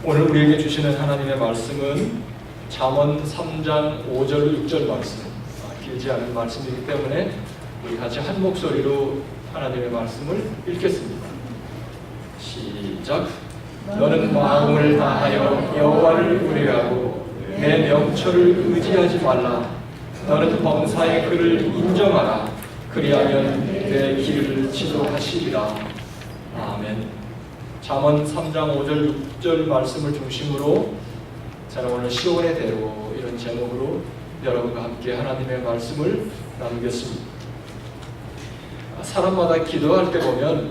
오늘 우리에게 주시는 하나님의 말씀은 잠언 3장 5절로 6절 말씀, 길지 않은 말씀이기 때문에 우리 같이 한 목소리로 하나님의 말씀을 읽겠습니다. 시작. 너는 마음을 다하여 여호와를 의뢰하고 내 명철을 의지하지 말라. 너는 범사의 그를 인정하라. 그리하면 내 길을 지도하시리라. 아멘. 잠언 3장 5절 6절 말씀을 중심으로 저는 오늘 시온의 대로 이런 제목으로 여러분과 함께 하나님의 말씀을 나누겠습니다. 사람마다 기도할 때 보면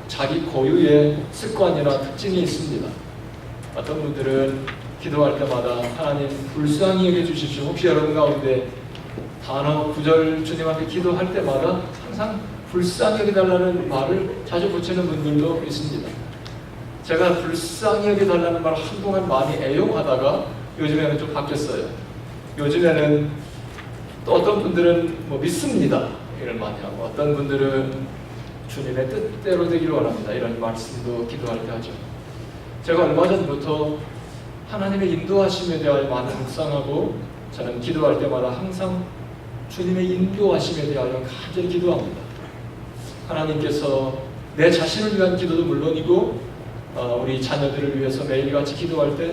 자기 고유의 습관이나 특징이 있습니다. 어떤 분들은 기도할 때마다 하나님 불쌍히 여겨주십시오. 혹시 여러분 가운데 단어, 구절 주님 앞에 기도할 때마다 항상 불쌍히 여겨달라는 말을 자주 붙이는 분들도 있습니다. 제가 불쌍히 여겨달라는 말을 한동안 많이 애용하다가 요즘에는 좀 바뀌었어요. 요즘에는 또 어떤 분들은 믿습니다 이런 많이 하고, 어떤 분들은 주님의 뜻대로 되기를 원합니다 이런 말씀도 기도할 때 하죠. 제가 얼마 전부터 하나님의 인도하심에 대하여 많이 묵상하고, 저는 기도할 때마다 항상 주님의 인도하심에 대하여 간절히 기도합니다. 하나님께서 내 자신을 위한 기도도 물론이고 우리 자녀들을 위해서 매일같이 기도할 때,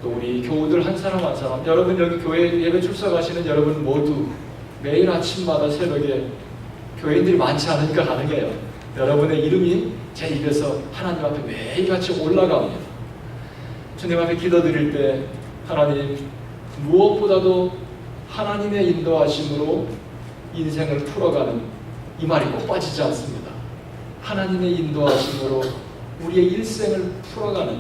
또 우리 교우들 한 사람 한 사람, 여러분 여기 교회 예배 출석하시는 여러분 모두 매일 아침마다 새벽에, 교회인들이 많지 않으니까 가능해요, 여러분의 이름이 제 입에서 하나님 앞에 매일같이 올라갑니다. 주님 앞에 기도드릴 때 하나님, 무엇보다도 하나님의 인도하심으로 인생을 풀어가는 이 말이 꼭 빠지지 않습니다. 하나님의 인도하심으로 우리의 일생을 풀어가는,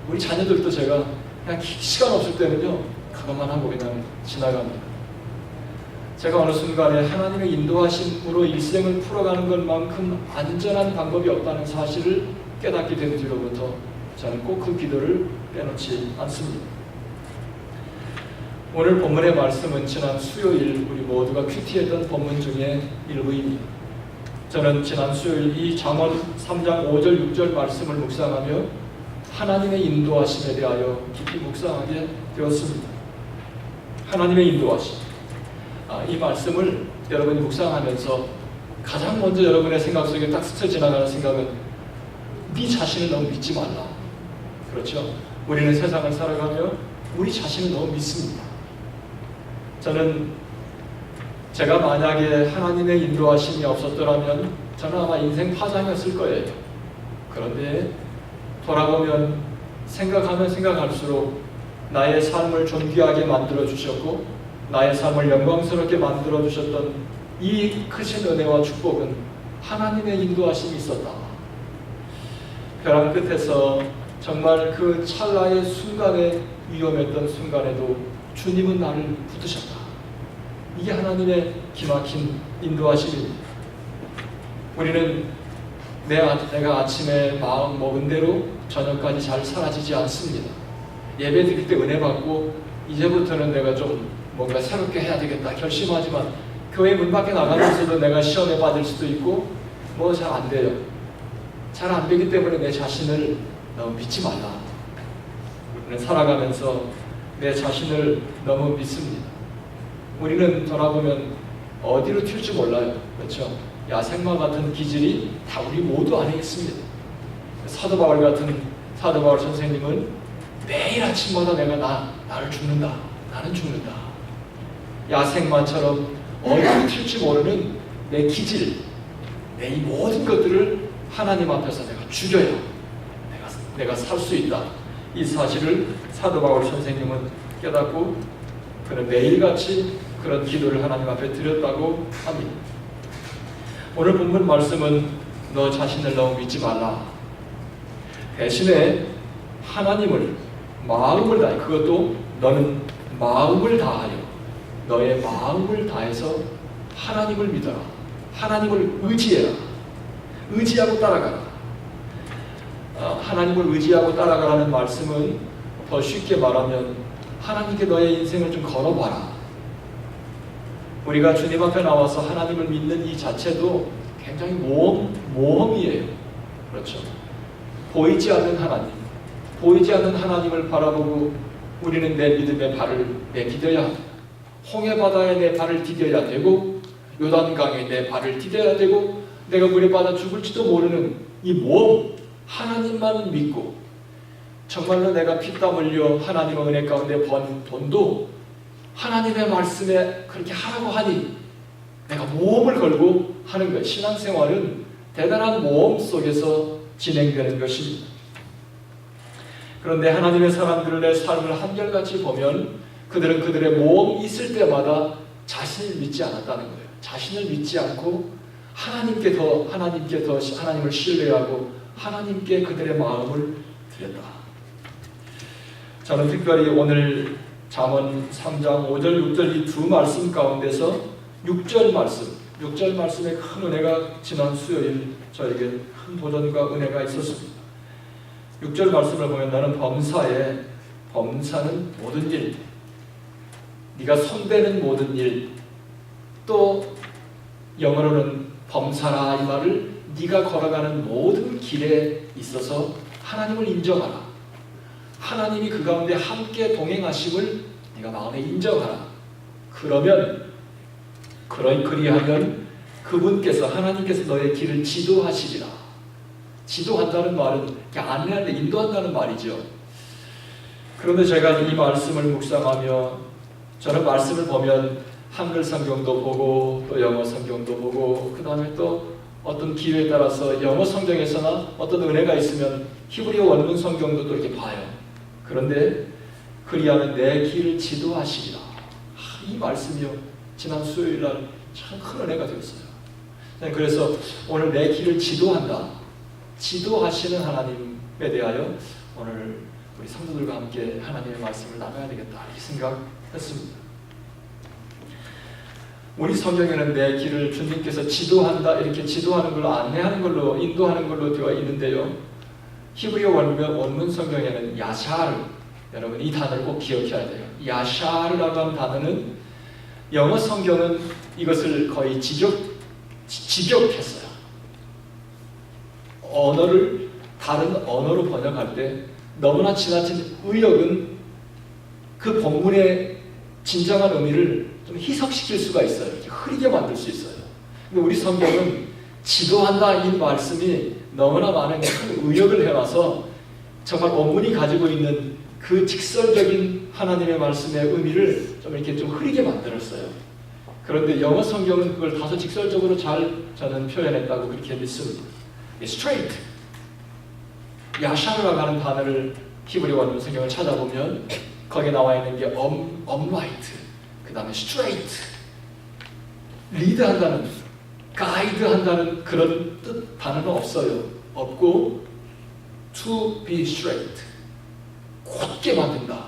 우리 자녀들도 제가 그냥 시간 없을 때는요 그것만 하고 그냥 지나갑니다. 제가 어느 순간에 하나님의 인도하심으로 일생을 풀어가는 것만큼 안전한 방법이 없다는 사실을 깨닫게 된 뒤로부터 저는 꼭 그 기도를 빼놓지 않습니다. 오늘 본문의 말씀은 지난 수요일 우리 모두가 큐티했던 본문 중에 일부입니다. 저는 지난 수요일 이 잠언 3장 5절 6절 말씀을 묵상하며 하나님의 인도하심에 대하여 깊이 묵상하게 되었습니다. 하나님의 인도하심, 이 말씀을 여러분이 묵상하면서 가장 먼저 여러분의 생각 속에 딱 스쳐 지나가는 생각은 네 자신을 너무 믿지 말라. 그렇죠? 우리는 세상을 살아가며 우리 자신을 너무 믿습니다. 저는 제가 만약에 하나님의 인도하심이 없었더라면 저는 아마 인생 파장이었을 거예요. 그런데 돌아보면 생각하면 생각할수록 나의 삶을 존귀하게 만들어 주셨고 나의 삶을 영광스럽게 만들어 주셨던 이 크신 은혜와 축복은 하나님의 인도하심이 있었다. 벼랑 끝에서 정말 그 찰나의 순간에, 위험했던 순간에도 주님은 나를 붙드셨다. 이게 하나님의 기막힌 인도하심입니다. 우리는 내가 아침에 마음 먹은 대로 저녁까지 잘 사라지지 않습니다. 예배 드릴 때 은혜 받고 이제부터는 내가 좀 뭔가 새롭게 해야 되겠다 결심하지만 교회 문 밖에 나가면서도 내가 시험에 빠질 수도 있고 잘 안 돼요. 잘 안 되기 때문에 내 자신을 너무 믿지 말라. 우리는 살아가면서 내 자신을 너무 믿습니다. 우리는 돌아보면 어디로 튈지 몰라요. 그렇죠? 야생마 같은 기질이 다 우리 모두 안에 있습니다. 사도 바울 선생님은 매일 아침마다 내가 나를 죽는다. 나는 죽는다. 야생마처럼 어디로 튈지 모르는 내 기질, 내 이 모든 것들을 하나님 앞에서 내가 죽여야 내가 살 수 있다. 이 사실을 사도 바울 선생님은 깨닫고 그는 매일같이 그런 기도를 하나님 앞에 드렸다고 합니다. 오늘 본문 말씀은 너 자신을 너무 믿지 말라. 대신에 하나님을 마음을 다해, 그것도 너는 마음을 다하여, 너의 마음을 다해서 하나님을 믿어라. 하나님을 의지해라. 의지하고 따라가라. 하나님을 의지하고 따라가라는 말씀은 더 쉽게 말하면 하나님께 너의 인생을 좀 걸어봐라. 우리가 주님 앞에 나와서 하나님을 믿는 이 자체도 굉장히 모험이에요. 그렇죠? 보이지 않는 하나님, 보이지 않는 하나님을 바라보고 우리는 내 믿음의 발을 내디뎌야 합니다. 홍해바다에 내 발을 디뎌야 되고 요단강에 내 발을 디뎌야 되고 내가 물에 빠져 죽을지도 모르는 이 몸 하나님만 믿고 정말로 내가 피땀 흘려 하나님의 은혜 가운데 번 돈도 하나님의 말씀에 그렇게 하라고 하니 내가 모험을 걸고 하는 거예요. 신앙생활은 대단한 모험 속에서 진행되는 것입니다. 그런데 하나님의 사람들의 내 삶을 한결같이 보면 그들은 그들의 모험이 있을 때마다 자신을 믿지 않았다는 거예요. 자신을 믿지 않고 하나님께 더 하나님을 신뢰하고 하나님께 그들의 마음을 드렸다. 저는 특별히 오늘 잠언 3장 5절 6절 이 두 말씀 가운데서 6절 말씀에 큰 은혜가 지난 수요일 저에게 큰 도전과 은혜가 있었습니다. 6절 말씀을 보면 나는 범사는 모든 일, 네가 손대는 모든 일, 또 영어로는 범사라 이 말을 네가 걸어가는 모든 길에 있어서 하나님을 인정하라. 하나님이 그 가운데 함께 동행하심을 네가 마음에 인정하라. 그리하면 그분께서 하나님께서 너의 길을 지도하시리라. 지도한다는 말은 안내하는데 인도한다는 말이죠. 그런데 제가 이 말씀을 묵상하며 저는 말씀을 보면 한글 성경도 보고 또 영어 성경도 보고 그 다음에 또 어떤 기회에 따라서 영어 성경에서나 어떤 은혜가 있으면 히브리어 원문 성경도 또 이렇게 봐요. 그런데 그리하면 내 길을 지도하시리라. 이 말씀이요. 지난 수요일 날 참 큰 은혜가 되었어요. 그래서 오늘 내 길을 지도하시는 하나님에 대하여 오늘 우리 성도들과 함께 하나님의 말씀을 나눠야 되겠다 이렇게 생각했습니다. 우리 성경에는 내 길을 주님께서 지도한다 이렇게 지도하는 걸로 안내하는 걸로 인도하는 걸로 되어 있는데요. 히브리어 원문 성경에는 야샤르, 여러분 이 단어를 꼭 기억해야 돼요. 야샤르라고 하는 단어는 영어 성경은 이것을 거의 직역했어요. 언어를 다른 언어로 번역할 때 너무나 지나친 의역은 그 본문의 진정한 의미를 좀 희석시킬 수가 있어요. 흐리게 만들 수 있어요. 근데 우리 성경은 지도한다 이 말씀이 너무나 많은 큰 의역을 해와서 정말 원문이 가지고 있는 그 직설적인 하나님의 말씀의 의미를 좀 이렇게 좀 흐리게 만들었어요. 그런데 영어 성경은 그걸 다소 직설적으로 잘 저는 표현했다고 그렇게 믿습니다. straight, 야샤르라고 하는 단어를 히브리 원문 성경을 찾아보면 거기에 나와 있는 게 upright, 그 다음에 straight, 리드한다는, 가이드한다는 그런 뜻 단어는 없고 to be straight, 곧게 만든다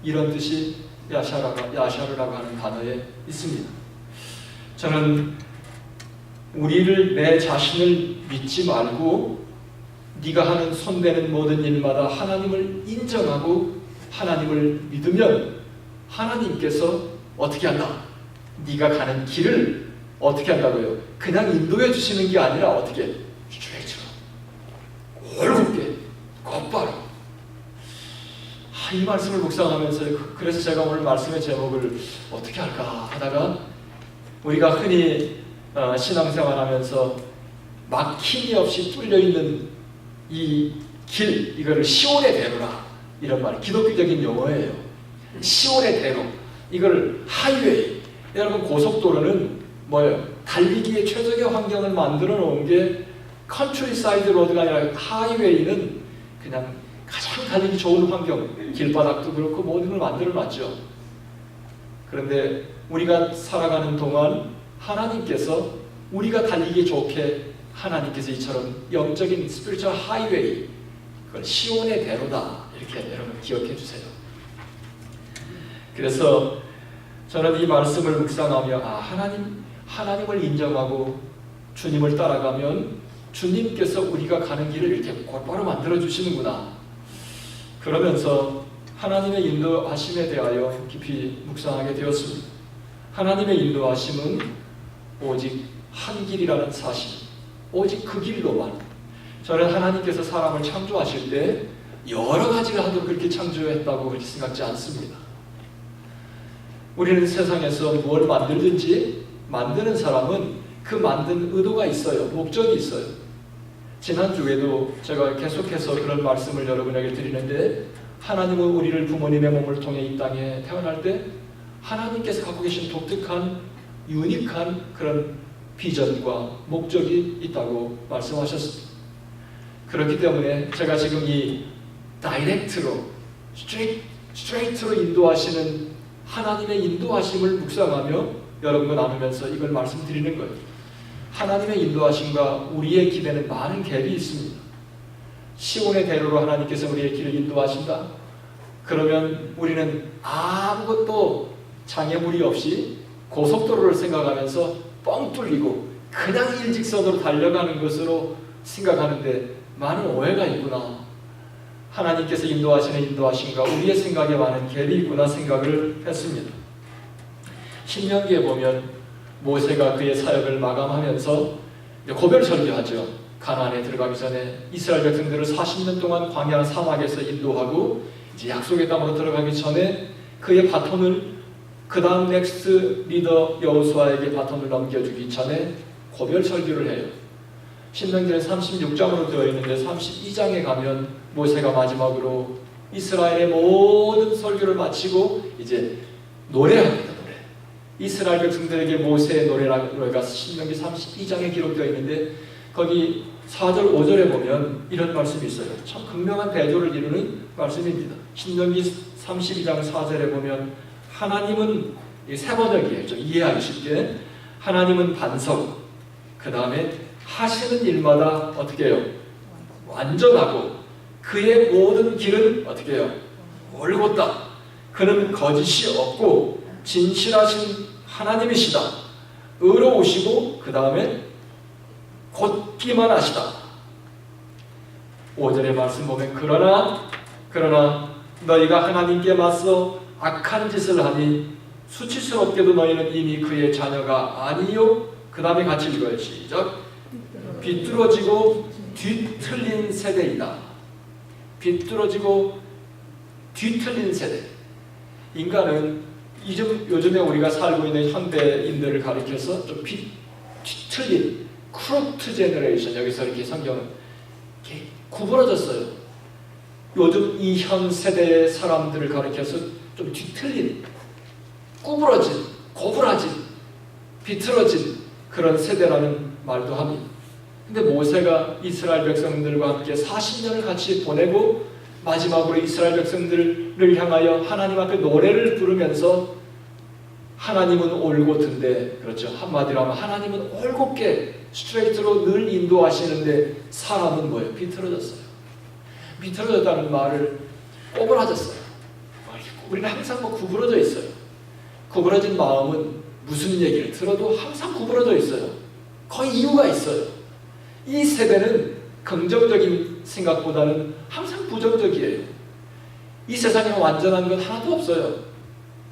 이런 뜻이 야샤르라고 하는 단어에 있습니다. 저는 내 자신을 믿지 말고 네가 하는 손대는 모든 일마다 하나님을 인정하고 하나님을 믿으면 하나님께서 어떻게 한다? 네가 가는 길을 어떻게 한다고요? 그냥 인도해 주시는 게 아니라 어떻게? 스트레이트로, 올곧게, 곧바로. 이 말씀을 묵상하면서 그래서 제가 오늘 말씀의 제목을 어떻게 할까 하다가 우리가 흔히 신앙생활하면서 막힘이 없이 뚫려있는 이 길, 이거를 시온의 대로라 이런 말, 기독교적인 용어예요. 시온의 대로, 이걸 하이웨이. 여러분 고속도로는 뭐예요? 달리기의 최적의 환경을 만들어 놓은 게 컨트리사이드 로드가 아니라 하이웨이는 그냥 가장 달리기 좋은 환경, 길바닥도 그렇고 모든 걸 만들어 놨죠. 그런데 우리가 살아가는 동안 하나님께서 우리가 달리기 좋게 하나님께서 이처럼 영적인 스피리추얼 하이웨이, 그걸 시온의 대로다 이렇게 여러분 기억해 주세요. 그래서 저는 이 말씀을 묵상하며 하나님을 인정하고 주님을 따라가면 주님께서 우리가 가는 길을 이렇게 곧바로 만들어 주시는구나. 그러면서 하나님의 인도하심에 대하여 깊이 묵상하게 되었습니다. 하나님의 인도하심은 오직 한 길이라는 사실, 오직 그 길로만. 저는 하나님께서 사람을 창조하실 때 여러 가지를 하도록 그렇게 창조했다고 그렇게 생각지 않습니다. 우리는 세상에서 무엇을 만들든지 만드는 사람은 그 만든 의도가 있어요. 목적이 있어요. 지난주에도 제가 계속해서 그런 말씀을 여러분에게 드리는데, 하나님은 우리를 부모님의 몸을 통해 이 땅에 태어날 때 하나님께서 갖고 계신 독특한 유니크한 그런 비전과 목적이 있다고 말씀하셨습니다. 그렇기 때문에 제가 지금 이 다이렉트로 스트레이트로 인도하시는 하나님의 인도하심을 묵상하며 여러분과 나누면서 이걸 말씀드리는 거예요. 하나님의 인도하심과 우리의 길에는 많은 갭이 있습니다. 시온의 대로로 하나님께서 우리의 길을 인도하신다. 그러면 우리는 아무것도 장애물이 없이 고속도로를 생각하면서 뻥 뚫리고 그냥 일직선으로 달려가는 것으로 생각하는데 많은 오해가 있구나. 하나님께서 인도하시는 인도하심과 우리의 생각에 많은 갭이 있구나 생각을 했습니다. 신명기에 보면 모세가 그의 사역을 마감하면서 고별 설교하죠. 가나안에 들어가기 전에 이스라엘 백성들을 40년 동안 광야 사막에서 인도하고 이제 약속의 땅으로 들어가기 전에 그의 바톤을 그 다음 넥스트 리더 여호수아에게 바톤을 넘겨주기 전에 고별 설교를 해요. 신명기는 36장으로 되어 있는데 32장에 가면 모세가 마지막으로 이스라엘의 모든 설교를 마치고 이제 노래합니다. 노래. 이스라엘 백성들에게 모세의 노래가 신명기 32장에 기록되어 있는데 거기 4절 5절에 보면 이런 말씀이 있어요. 참 극명한 대조를 이루는 말씀입니다. 신명기 32장 4절에 보면 하나님은 세 번역이에요. 좀 이해하기 쉽게. 하나님은 반석, 그 다음에 하시는 일마다 어떻게 해요? 완전하고 그의 모든 길은 어떻게 해요? 올곧다. 그는 거짓이 없고 진실하신 하나님이시다. 의로우시고 그 다음에 곧기만 하시다. 5절의 말씀 보면 그러나 너희가 하나님께 맞서 악한 짓을 하니 수치스럽게도 너희는 이미 그의 자녀가 아니요. 그 다음에 같이 읽어요. 시작. 비뚤어지고 뒤틀린 세대이다. 비뚤어지고 뒤틀린 세대. 인간은 요즘에 우리가 살고 있는 현대인들을 가리켜서 좀 뒤틀린 크롭트 제너레이션, 여기서 이렇게 성경은 이렇게 구부러졌어요. 요즘 이 현 세대의 사람들을 가리켜서 좀 뒤틀린, 구부러진, 고부라진, 비틀어진 그런 세대라는 말도 합니다. 근데 모세가 이스라엘 백성들과 함께 40년을 같이 보내고 마지막으로 이스라엘 백성들을 향하여 하나님 앞에 노래를 부르면서 하나님은 올곧은데, 그렇죠, 한마디로 하면 하나님은 올곧게 스트레이트로 늘 인도하시는데 사람은 뭐예요? 비틀어졌어요. 비틀어졌다는 말을 꼬부라졌어요. 우리는 항상 구부러져 있어요. 구부러진 마음은 무슨 얘기를 들어도 항상 구부러져 있어요. 거의 이유가 있어요. 이 세대는 긍정적인 생각보다는 항상 부정적이에요. 이 세상에 완전한 건 하나도 없어요.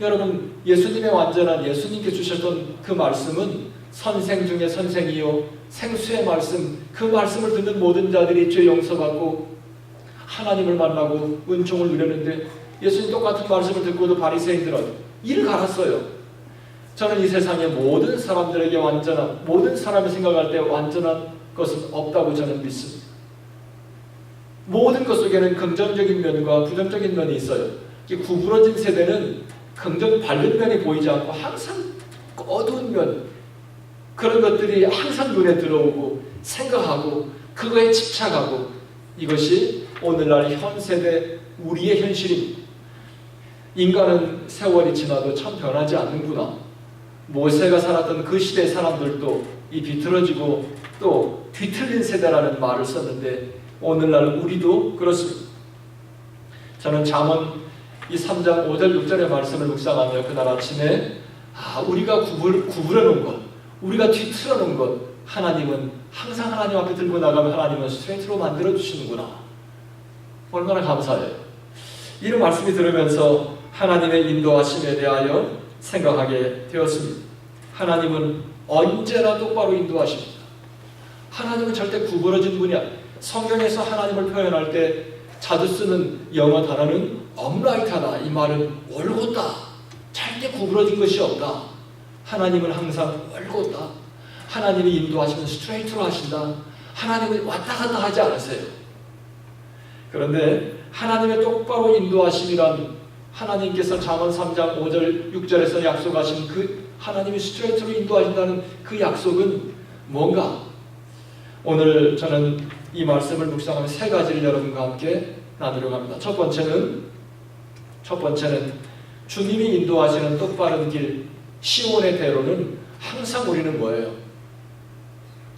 여러분, 예수님의 완전한, 예수님께 주셨던 그 말씀은 선생 중에 선생이요 생수의 말씀, 그 말씀을 듣는 모든 자들이 죄 용서받고 하나님을 만나고 은총을 누렸는데, 예수님 똑같은 말씀을 듣고도 바리새인들은 이를 갈았어요. 저는 이 세상의 모든 사람들에게 완전한, 모든 사람이 생각할 때 완전한 것은 없다고 저는 믿습니다. 모든 것 속에는 긍정적인 면과 부정적인 면이 있어요. 이 구부러진 세대는 밝은 면이 보이지 않고 항상 어두운 면, 그런 것들이 항상 눈에 들어오고 생각하고 그거에 집착하고, 이것이 오늘날 현 세대 우리의 현실입니다. 인간은 세월이 지나도 참 변하지 않는구나. 모세가 살았던 그 시대의 사람들도 이 비틀어지고 또 뒤틀린 세대라는 말을 썼는데 오늘날 우리도 그렇습니다. 저는 잠언 이 3장 5절 6절의 말씀을 묵상하며 그날 아침에 우리가 구부려 놓은 것, 우리가 뒤틀어 놓은 것, 하나님은 항상 하나님 앞에 들고 나가면 하나님은 스트레이트로 만들어 주시는구나. 얼마나 감사해요. 이런 말씀이 들으면서 하나님의 인도하심에 대하여 생각하게 되었습니다. 하나님은 언제나 똑바로 인도하십니다. 하나님은 절대 구부러진 분이 아니에요. 성경에서 하나님을 표현할 때 자주 쓰는 영어 단어는 upright하다. 이 말은 올곧다. 절대 구부러진 것이 없다. 하나님은 항상 올곧다. 하나님이 인도하시면 스트레이트로 하신다. 하나님은 왔다 갔다 하지 않으세요. 그런데 하나님의 똑바로 인도하심이란 하나님께서 잠언 3장 5절 6절에서 약속하신 그 하나님이 스트레이트로 인도하신다는 그 약속은 뭔가? 오늘 저는 이 말씀을 묵상하며 세 가지를 여러분과 함께 나누려고 합니다. 첫 번째는 주님이 인도하시는 똑바른 길, 시온의 대로는 항상 우리는 뭐예요?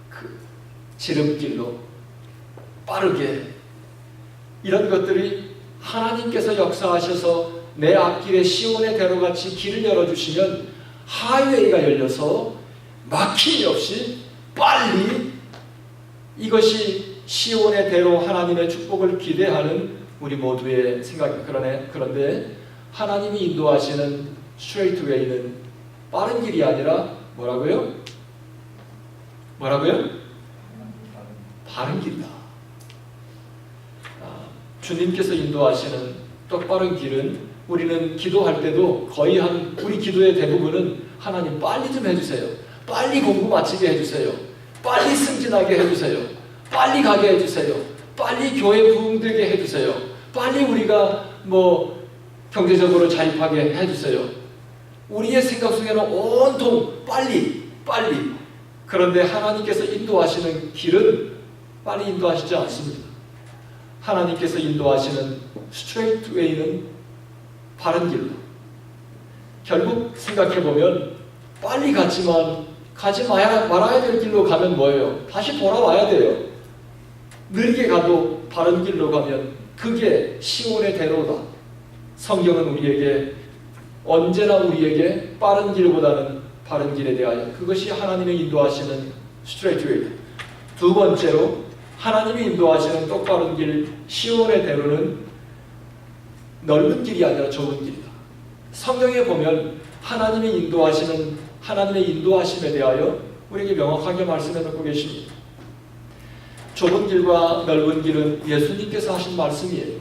그 지름길로 빠르게 이런 것들이 하나님께서 역사하셔서 내 앞길에 시온의 대로같이 길을 열어주시면 하이웨이가 열려서 막힘이 없이 빨리 이것이 시온의 대로 하나님의 축복을 기대하는 우리 모두의 생각입니다. 그런데 하나님이 인도하시는 스트레이트 웨이는 빠른 길이 아니라 뭐라고요? 바른 길이다. 주님께서 인도하시는 똑바른 길은 우리는 기도할 때도 거의 우리 기도의 대부분은 하나님 빨리 좀 해주세요. 빨리 공부 마치게 해주세요. 빨리 승진하게 해주세요. 빨리 가게 해주세요. 빨리 교회 부흥되게 해주세요. 빨리 우리가 경제적으로 자립하게 해주세요. 우리의 생각 속에는 온통 빨리. 그런데 하나님께서 인도하시는 길은 빨리 인도하시지 않습니다. 하나님께서 인도하시는 스트레이트 웨이는 바른 길로. 결국 생각해보면 빨리 갔지만 가지 말아야 될 길로 가면 뭐예요? 다시 돌아와야 돼요. 느리게 가도 바른 길로 가면 그게 시온의 대로다. 성경은 언제나 우리에게 빠른 길보다는 바른 길에 대하여 그것이 하나님의 인도하시는 스트레이트 웨이. 두 번째로 하나님이 인도하시는 똑바른 길 시온의 대로는 넓은 길이 아니라 좁은 길이다. 성경에 보면 하나님의 인도하심에 대하여 우리에게 명확하게 말씀해 놓고 계십니다. 좁은 길과 넓은 길은 예수님께서 하신 말씀이에요.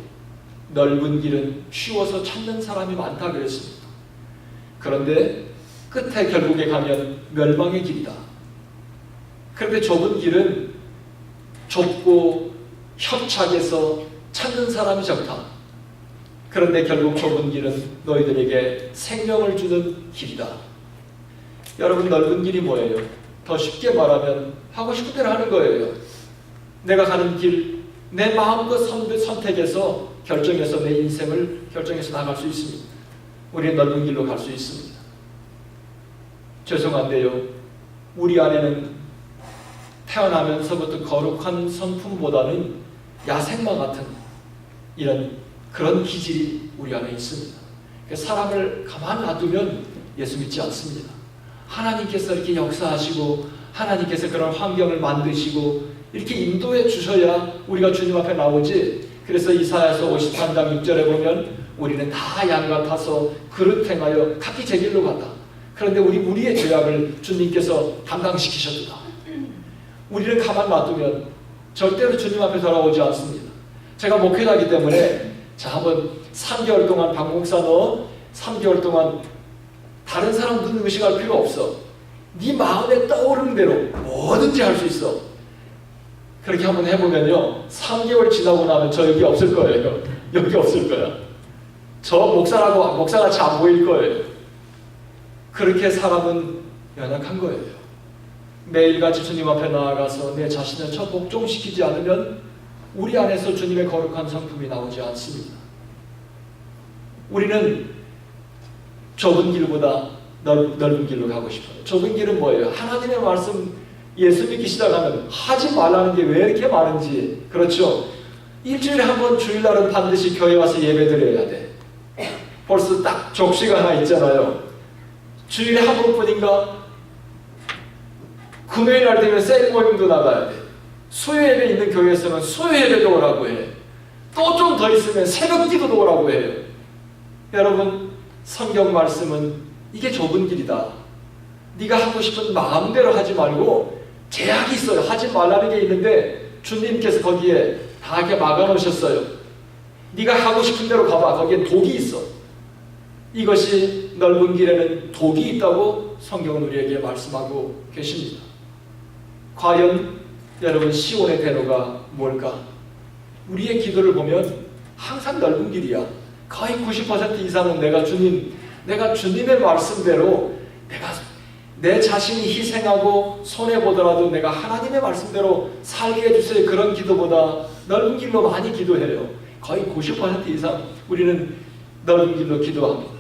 넓은 길은 쉬워서 찾는 사람이 많다 그랬습니다. 그런데 끝에 결국에 가면 멸망의 길이다. 그런데 좁은 길은 좁고 협착해서 찾는 사람이 적다. 그런데 결국 좁은 길은 너희들에게 생명을 주는 길이다. 여러분, 넓은 길이 뭐예요? 더 쉽게 말하면 하고 싶은 대로 하는 거예요. 내가 가는 길, 내 마음껏 선택해서 결정해서 내 인생을 결정해서 나갈 수 있습니다. 우리는 넓은 길로 갈 수 있습니다. 죄송한데요, 우리 안에는 태어나면서부터 거룩한 성품보다는 야생마 같은 그런 기질이 우리 안에 있습니다. 사람을 가만 놔두면 예수 믿지 않습니다. 하나님께서 이렇게 역사하시고 하나님께서 그런 환경을 만드시고 이렇게 인도해 주셔야 우리가 주님 앞에 나오지. 그래서 이사야서 53장 6절에 보면 우리는 다 양 같아서 그릇 행하여 각기 제 길로 갔다. 그런데 우리의 죄악을 주님께서 담당시키셨다. 우리를 가만 놔두면 절대로 주님 앞에 돌아오지 않습니다. 제가 목회자이기 때문에 한번 3개월 동안 방공사 너 3개월 동안 다른 사람 눈 의식할 필요 없어. 네 마음에 떠오르는 대로 뭐든지 할 수 있어. 그렇게 한번 해보면요, 3개월 지나고 나면 저 여기 없을 거예요. 여기 없을 거야. 저 목사같이 안 보일 거예요. 그렇게 사람은 연약한 거예요. 매일같이 주님 앞에 나아가서 내 자신을 복종시키지 않으면 우리 안에서 주님의 거룩한 성품이 나오지 않습니다. 우리는 좁은 길보다 넓은 길로 가고 싶어요. 좁은 길은 뭐예요? 하나님의 말씀 예수 믿기 시작하면 하지 말라는 게 왜 이렇게 많은지. 그렇죠? 일주일에 한 번 주일날은 반드시 교회 와서 예배 드려야 돼. 벌써 딱 족시가 하나 있잖아요. 주일에 한 번뿐인가? 금요일날 되면 셀 모임도 나가야 돼. 수요 예배 있는 교회에서는 수요 예배도 오라고 해. 또 좀 더 있으면 새벽 기도도 오라고 해요. 여러분, 성경 말씀은 이게 좁은 길이다. 네가 하고 싶은 마음대로 하지 말고 제약이 있어요. 하지 말라는 게 있는데 주님께서 거기에 다 이렇게 막아놓으셨어요. 네가 하고 싶은 대로 가봐. 거기에 독이 있어. 이것이 넓은 길에는 독이 있다고 성경은 우리에게 말씀하고 계십니다. 과연 여러분 시온의 대로가 뭘까? 우리의 기도를 보면 항상 넓은 길이야. 거의 90% 이상은 내가 주님의 말씀대로 내가 내 자신이 희생하고 손해보더라도 내가 하나님의 말씀대로 살게 해주세요. 그런 기도보다 넓은 길로 많이 기도해요. 거의 90% 이상 우리는 넓은 길로 기도합니다.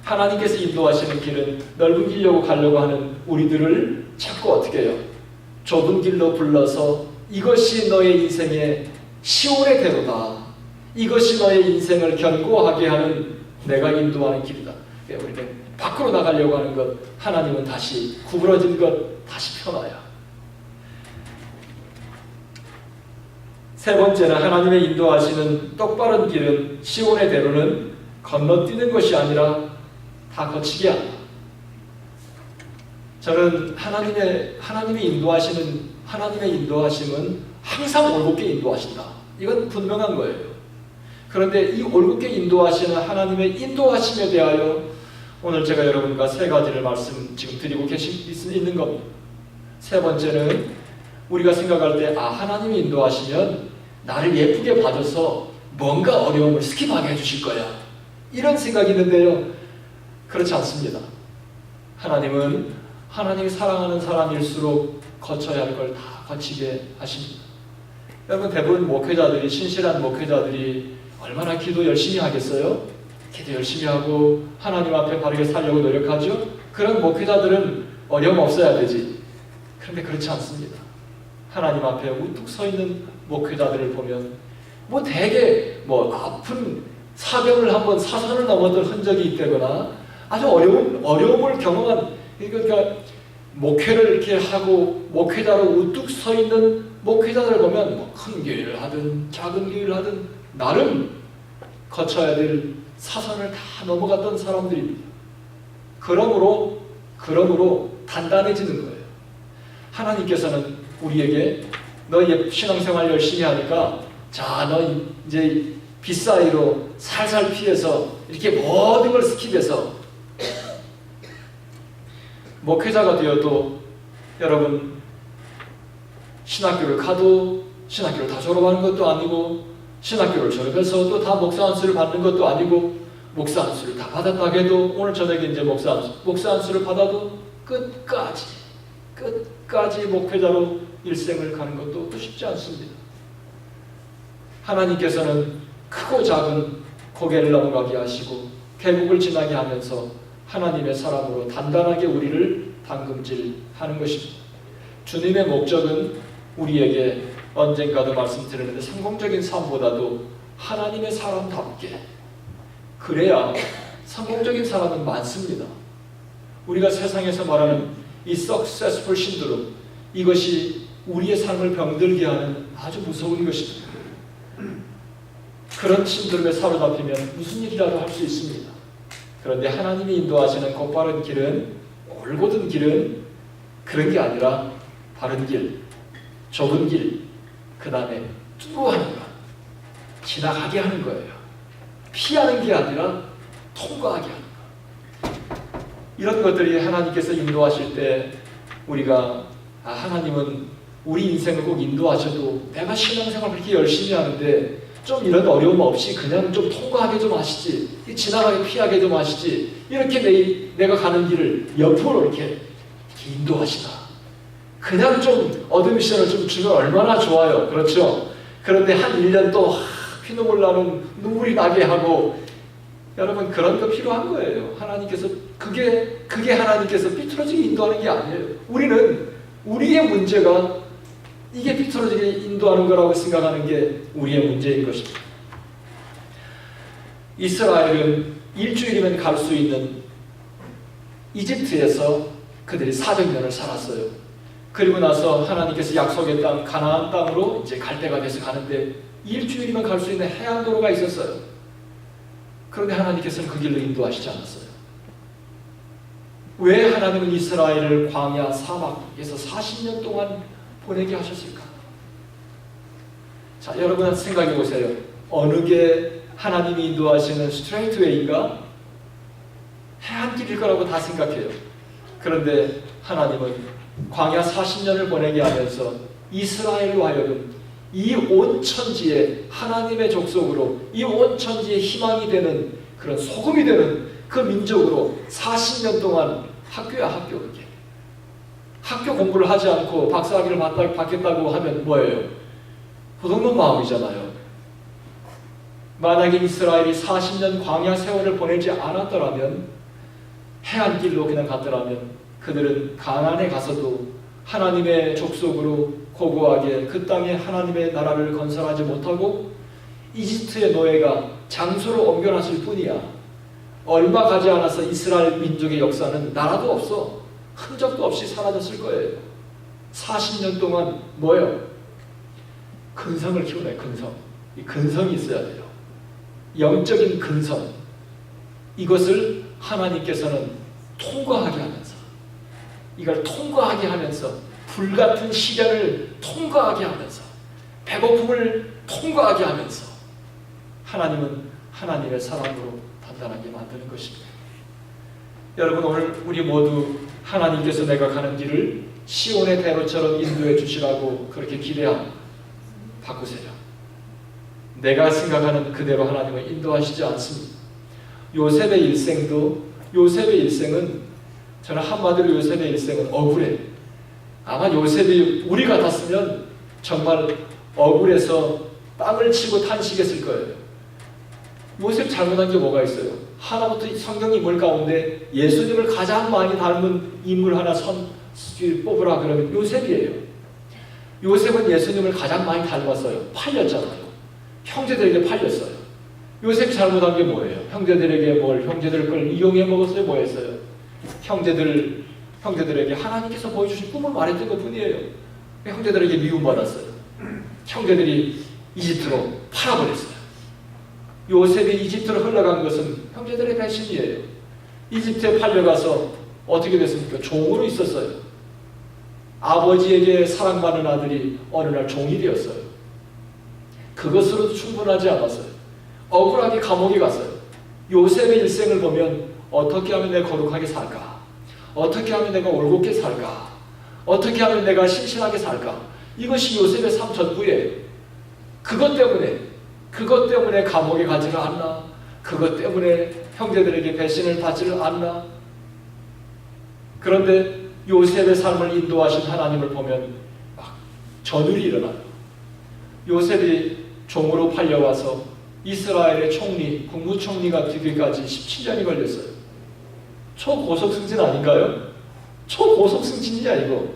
하나님께서 인도하시는 길은 넓은 길로 가려고 하는 우리들을 자꾸 어떻게 해요? 좁은 길로 불러서 이것이 너의 인생의 시온의 대로다. 이것이 너의 인생을 견고하게 하는 내가 인도하는 길이다. 우리는 밖으로 나가려고 하는 것, 하나님은 다시 구부러진 것 다시 펴놔요. 세 번째는 하나님의 인도하시는 똑바른 길은 시온의 대로는 건너뛰는 것이 아니라 다 거치게 한다. 저는 하나님의 인도하심은 항상 올곧게 인도하신다. 이건 분명한 거예요. 그런데 이 올곧게 인도하시는 하나님의 인도하심에 대하여 오늘 제가 여러분과 세 가지를 말씀 지금 드리고 있는 겁니다. 세 번째는 우리가 생각할 때 하나님이 인도하시면 나를 예쁘게 봐줘서 뭔가 어려움을 스킵하게 해주실 거야. 이런 생각이 있는데요. 그렇지 않습니다. 하나님이 사랑하는 사람일수록 거쳐야 할 걸 다 거치게 하십니다. 여러분 대부분 목회자들이 신실한 목회자들이 얼마나 기도 열심히 하겠어요? 기도 열심히 하고 하나님 앞에 바르게 살려고 노력하죠? 그런 목회자들은 어려움 없어야 되지. 그런데 그렇지 않습니다. 하나님 앞에 우뚝 서 있는 목회자들을 보면 되게 아픈 사선을 넘었던 흔적이 있다거나 아주 어려움을 경험한, 그러니까 목회를 이렇게 하고 목회자로 우뚝 서 있는 목회자들을 보면 큰 교회를 하든 작은 교회를 하든 나름 거쳐야 될 사선을 다 넘어갔던 사람들입니다. 그러므로 단단해지는 거예요. 하나님께서는 우리에게 너 신앙생활 열심히 하니까 자, 너 이제 빗사이로 살살 피해서 이렇게 모든 걸 스킵해서 목회자가 되어도 여러분 신학교를 가도 신학교를 다 졸업하는 것도 아니고 신학교를 졸업해서 또 다 목사 안수를 받는 것도 아니고 목사 안수를 다 받았다 해도 오늘 저녁에 이제 목사 안수를 받아도 끝까지 목회자로 일생을 가는 것도 쉽지 않습니다. 하나님께서는 크고 작은 고개를 넘어가게 하시고 계곡을 지나게 하면서 하나님의 사람으로 단단하게 우리를 담금질하는 것입니다. 주님의 목적은 우리에게 언젠가도 말씀드렸는데 성공적인 삶보다도 하나님의 사람답게, 그래야 성공적인 사람은 많습니다. 우리가 세상에서 말하는 이 successful 신드롬, 이것이 우리의 삶을 병들게 하는 아주 무서운 것입니다. 그런 신드롬에 사로잡히면 무슨 일이라도 할 수 있습니다. 그런데 하나님이 인도하시는 곧바른 길은, 올곧은 길은 그런 게 아니라 바른 길, 좁은 길, 그 다음에 뚫어하는 것, 지나가게 하는 거예요. 피하는 게 아니라 통과하게 하는 것. 이런 것들이 하나님께서 인도하실 때 우리가 하나님은 우리 인생을 꼭 인도하셔도 내가 신앙생활 그렇게 열심히 하는데 좀 이런 어려움 없이 그냥 좀 통과하게 좀 하시지, 지나가게 피하게 좀 하시지, 이렇게 내가 가는 길을 옆으로 이렇게 인도하시나. 그냥 좀 어드미션을 좀 주면 얼마나 좋아요. 그렇죠? 그런데 한 1년 또 피눈물 나는 눈물이 나게 하고, 여러분 그런 거 필요한 거예요. 하나님께서 그게 하나님께서 삐뚤어지게 인도하는 게 아니에요. 우리는 우리의 문제가 이게 삐뚤어지게 인도하는 거라고 생각하는 게 우리의 문제인 것입니다. 이스라엘은 일주일이면 갈 수 있는 이집트에서 그들이 400년을 살았어요. 그리고 나서 하나님께서 약속의 땅 가나안 땅으로 이제 갈 때가 돼서 가는데 일주일이면 갈 수 있는 해안도로가 있었어요. 그런데 하나님께서는 그 길로 인도하시지 않았어요. 왜 하나님은 이스라엘을 광야 사막에서 40년 동안 보내게 하셨을까? 자, 여러분 생각해 보세요. 어느 게 하나님이 인도하시는 스트레이트 웨이인가? 해안길일 거라고 다 생각해요. 그런데 하나님은 광야 40년을 보내게 하면서 이스라엘로 하여금 이 온 천지에 하나님의 족속으로 이 온 천지에 희망이 되는 그런 소금이 되는 그 민족으로 40년 동안 학교야 학교. 그게 학교 공부를 하지 않고 박사학위를 받겠다고 하면 뭐예요? 부동산 마음이잖아요. 만약에 이스라엘이 40년 광야 세월을 보내지 않았더라면, 해안길로 그냥 갔더라면 그들은 가나안에 가서도 하나님의 족속으로 고고하게 그 땅에 하나님의 나라를 건설하지 못하고 이집트의 노예가 장소를 옮겨놨을 뿐이야. 얼마 가지 않아서 이스라엘 민족의 역사는 나라도 없어, 흔적도 없이 사라졌을 거예요. 40년 동안 뭐예요? 근성을 키우네. 근성. 이 근성이 있어야 돼요. 영적인 근성. 이것을 하나님께서는 통과하게 하면서, 이걸 통과하게 하면서, 불같은 시련을 통과하게 하면서, 배고픔을 통과하게 하면서 하나님은 하나님의 사랑으로 단단하게 만드는 것입니다. 여러분, 오늘 우리 모두 하나님께서 내가 가는 길을 시온의 대로처럼 인도해 주시라고 그렇게 기대하고 바꾸세요. 내가 생각하는 그대로 하나님은 인도하시지 않습니다. 요셉의 일생은 저는 한마디로 요셉의 일생은 억울해. 아마 요셉이 우리 같았으면 정말 억울해서 땅을 치고 탄식했을 거예요. 요셉 잘못한 게 뭐가 있어요? 하나부터 성경 인물 가운데 예수님을 가장 많이 닮은 인물 하나 뽑으라 그러면 요셉이에요. 요셉은 예수님을 가장 많이 닮았어요. 팔렸잖아요. 형제들에게 팔렸어요. 요셉이 잘못한 게 뭐예요? 형제들에게 형제들 걸 이용해 먹었어요? 뭐 했어요? 형제들에게 하나님께서 보여주신 꿈을 말했던 것 뿐이에요. 형제들에게 미움받았어요. 형제들이 이집트로 팔아버렸어요. 요셉이 이집트로 흘러간 것은 형제들의 배신이에요. 이집트에 팔려가서 어떻게 됐습니까? 종으로 있었어요. 아버지에게 사랑받는 아들이 어느 날 종이 되었어요. 그것으로도 충분하지 않았어요. 억울하게 감옥에 갔어요. 요셉의 일생을 보면 어떻게 하면 내가 거룩하게 살까? 어떻게 하면 내가 올곧게 살까? 어떻게 하면 내가 신실하게 살까? 이것이 요셉의 삶 전부예요. 그것 때문에 감옥에 가지를 않나? 그것 때문에 형제들에게 배신을 받지를 않나? 그런데 요셉의 삶을 인도하신 하나님을 보면 막 전율이 일어나요. 요셉이 종으로 팔려와서 이스라엘의 총리, 국무총리가 되기까지 17년이 걸렸어요. 초고속승진 아닌가요? 초고속승진이 아니고,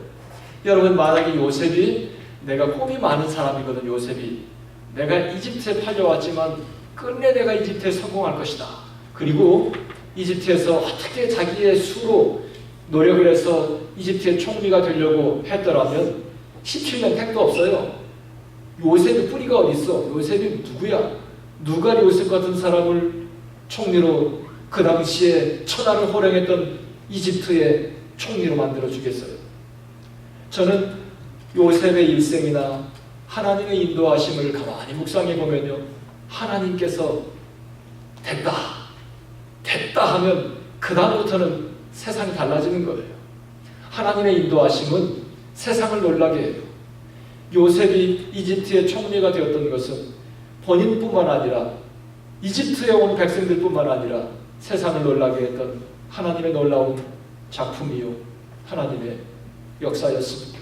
여러분, 만약에 요셉이, 내가 꿈이 많은 사람이거든. 요셉이 내가 이집트에 팔려왔지만 끝내 내가 이집트에 성공할 것이다. 그리고 이집트에서 어떻게 자기의 수로 노력을 해서 이집트의 총리가 되려고 했더라면 17년 택도 없어요. 요셉의 뿌리가 어디 있어? 요셉이 누구야? 누가 요셉 같은 사람을 총리로, 그 당시에 천하를 호령했던 이집트의 총리로 만들어 주겠어요? 저는 요셉의 일생이나 하나님의 인도하심을 가만히 묵상해 보면요, 하나님께서 됐다 하면 그 다음부터는 세상이 달라지는 거예요. 하나님의 인도하심은 세상을 놀라게 해요. 요셉이 이집트의 총리가 되었던 것은 본인뿐만 아니라 이집트에 온 백성들뿐만 아니라 세상을 놀라게 했던 하나님의 놀라운 작품이요, 하나님의 역사였습니다.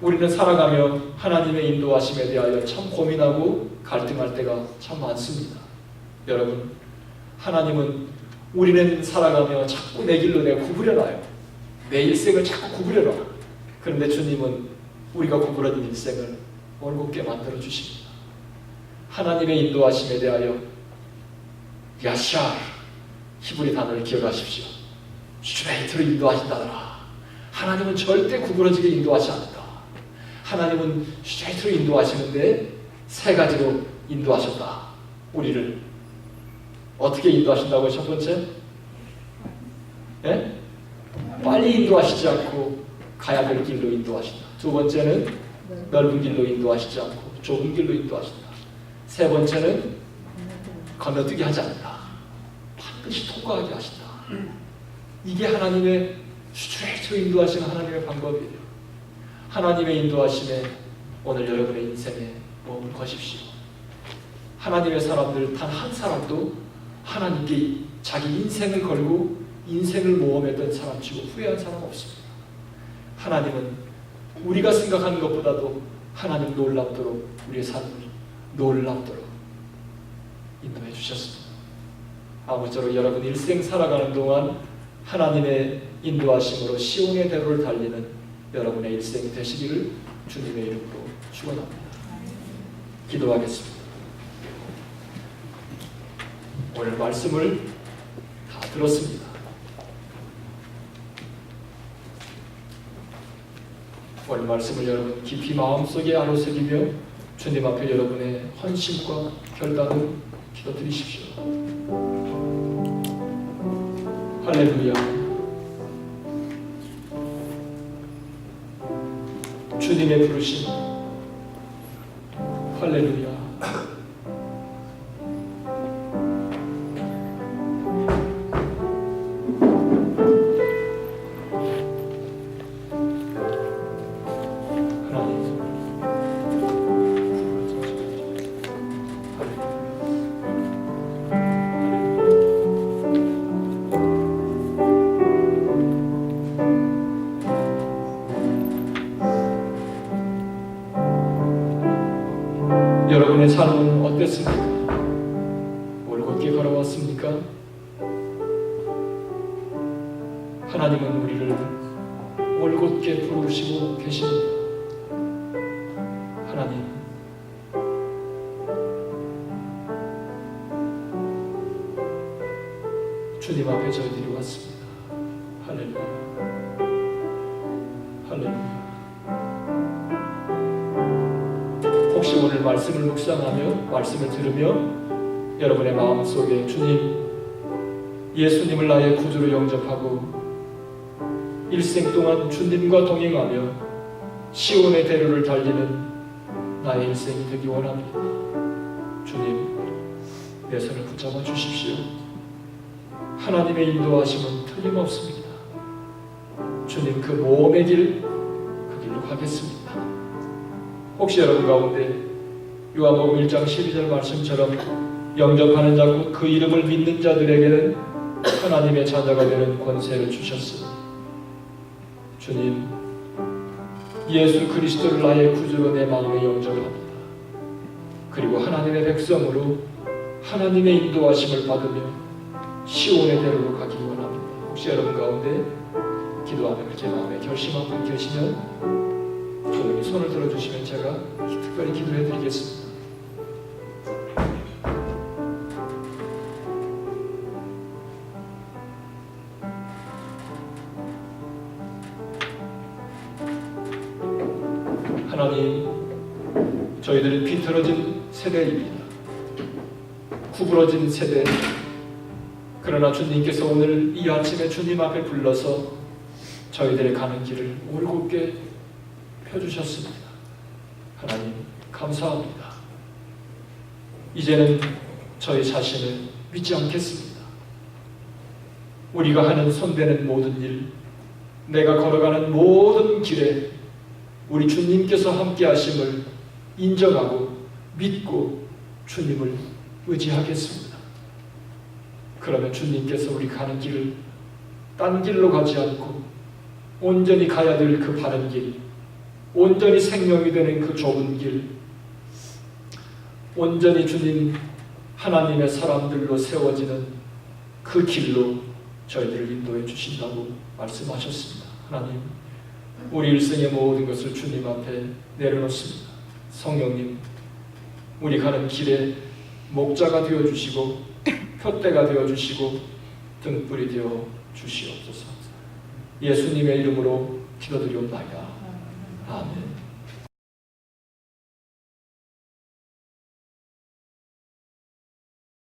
우리는 살아가며 하나님의 인도하심에 대하여 참 고민하고 갈등할 때가 참 많습니다. 여러분, 하나님은 우리는 살아가며 자꾸 내 길로 내가 구부려놔요. 내 일생을 자꾸 구부려놔. 그런데 주님은 우리가 구부러진 일생을 올곧게 만들어 주십니다. 하나님의 인도하심에 대하여 야샤, 히브리 단어를 기억하십시오. 스트레이트로 인도하신다더라. 하나님은 절대 구부러지게 인도하지 않는다. 하나님은 스트레이트로 인도하시는데 세 가지로 인도하셨다. 우리를 어떻게 인도하신다고요? 첫 번째, 빨리 인도하시지 않고 가야 될 길로 인도하신다. 두 번째는 넓은 길로 인도하시지 않고 좁은 길로 인도하신다. 세 번째는 건너뛰게 하지 않는다. 반드시 통과하게 하신다. 이게 하나님의 수주에서 인도하시는 하나님의 방법이에요. 하나님의 인도하심에 오늘 여러분의 인생에 몸을 거십시오. 하나님의 사람들 단 한 사람도 하나님께 자기 인생을 걸고 인생을 모험했던 사람 치고 후회한 사람 없습니다. 하나님은 우리가 생각하는 것보다도 하나님 놀랍도록 우리의 삶을 놀랍도록 인도해 주셨습니다. 아무쪼록 여러분 일생 살아가는 동안 하나님의 인도하심으로 시온의 대로를 달리는 여러분의 일생이 되시기를 주님의 이름으로 축원합니다. 기도하겠습니다. 오늘 말씀을 다 들었습니다. 오늘 말씀을 여러분 깊이 마음속에 아로새기며 주님 앞에 여러분의 헌신과 결단을 기도드리십시오. 할렐루야. 주님의 부르심. 할렐루야. 여러분의 삶은 어땠습니까? 올곧게 걸어왔습니까? 하나님은 우리를 올곧게 부르시고 계십니다. 하나님, 주님 앞에 저희들이 왔습니다. 할렐루야. 할렐루야. 혹시 오늘 말씀을 묵상하며 말씀을 들으며 여러분의 마음속에 주님, 예수님을 나의 구주로 영접하고 일생 동안 주님과 동행하며 시온의 대로를 달리는 나의 일생이 되기 원합니다. 주님, 내 손을 붙잡아 주십시오. 하나님의 인도하심은 틀림없습니다. 주님, 그 모험의 길, 그 길로 가겠습니다. 혹시 여러분 가운데 요한복음 1장 12절 말씀처럼 영접하는 자 곧 그 이름을 믿는 자들에게는 하나님의 자녀가 되는 권세를 주셨으니 주님, 예수 그리스도를 나의 구주로 내 마음에 영접합니다. 그리고 하나님의 백성으로 하나님의 인도하심을 받으며 시온의 대로로 가기 원합니다. 혹시 여러분 가운데 기도하며 그렇게 마음에 결심한 분 계시면 조용히 손을 들어주시면 제가 특별히 기도해 드리겠습니다. 하나님, 저희들은 비틀어진 세대입니다. 구부러진 세대. 그러나 주님께서 오늘 이 아침에 주님 앞에 불러서 저희들의 가는 길을 올곧게 펴주셨습니다. 하나님, 감사합니다. 이제는 저희 자신을 믿지 않겠습니다. 우리가 하는 손대는 모든 일, 내가 걸어가는 모든 길에 우리 주님께서 함께 하심을 인정하고 믿고 주님을 의지하겠습니다. 그러면 주님께서 우리 가는 길을 딴 길로 가지 않고 온전히 가야 될 그 바른 길, 온전히 생명이 되는 그 좁은 길, 온전히 주님 하나님의 사람들로 세워지는 그 길로 저희들을 인도해 주신다고 말씀하셨습니다. 하나님, 우리 일생의 모든 것을 주님 앞에 내려놓습니다. 성령님, 우리 가는 길에 목자가 되어주시고 표대가 되어주시고 등불이 되어 주시옵소서. 예수님의 이름으로 기도드리옵나이다. 아멘.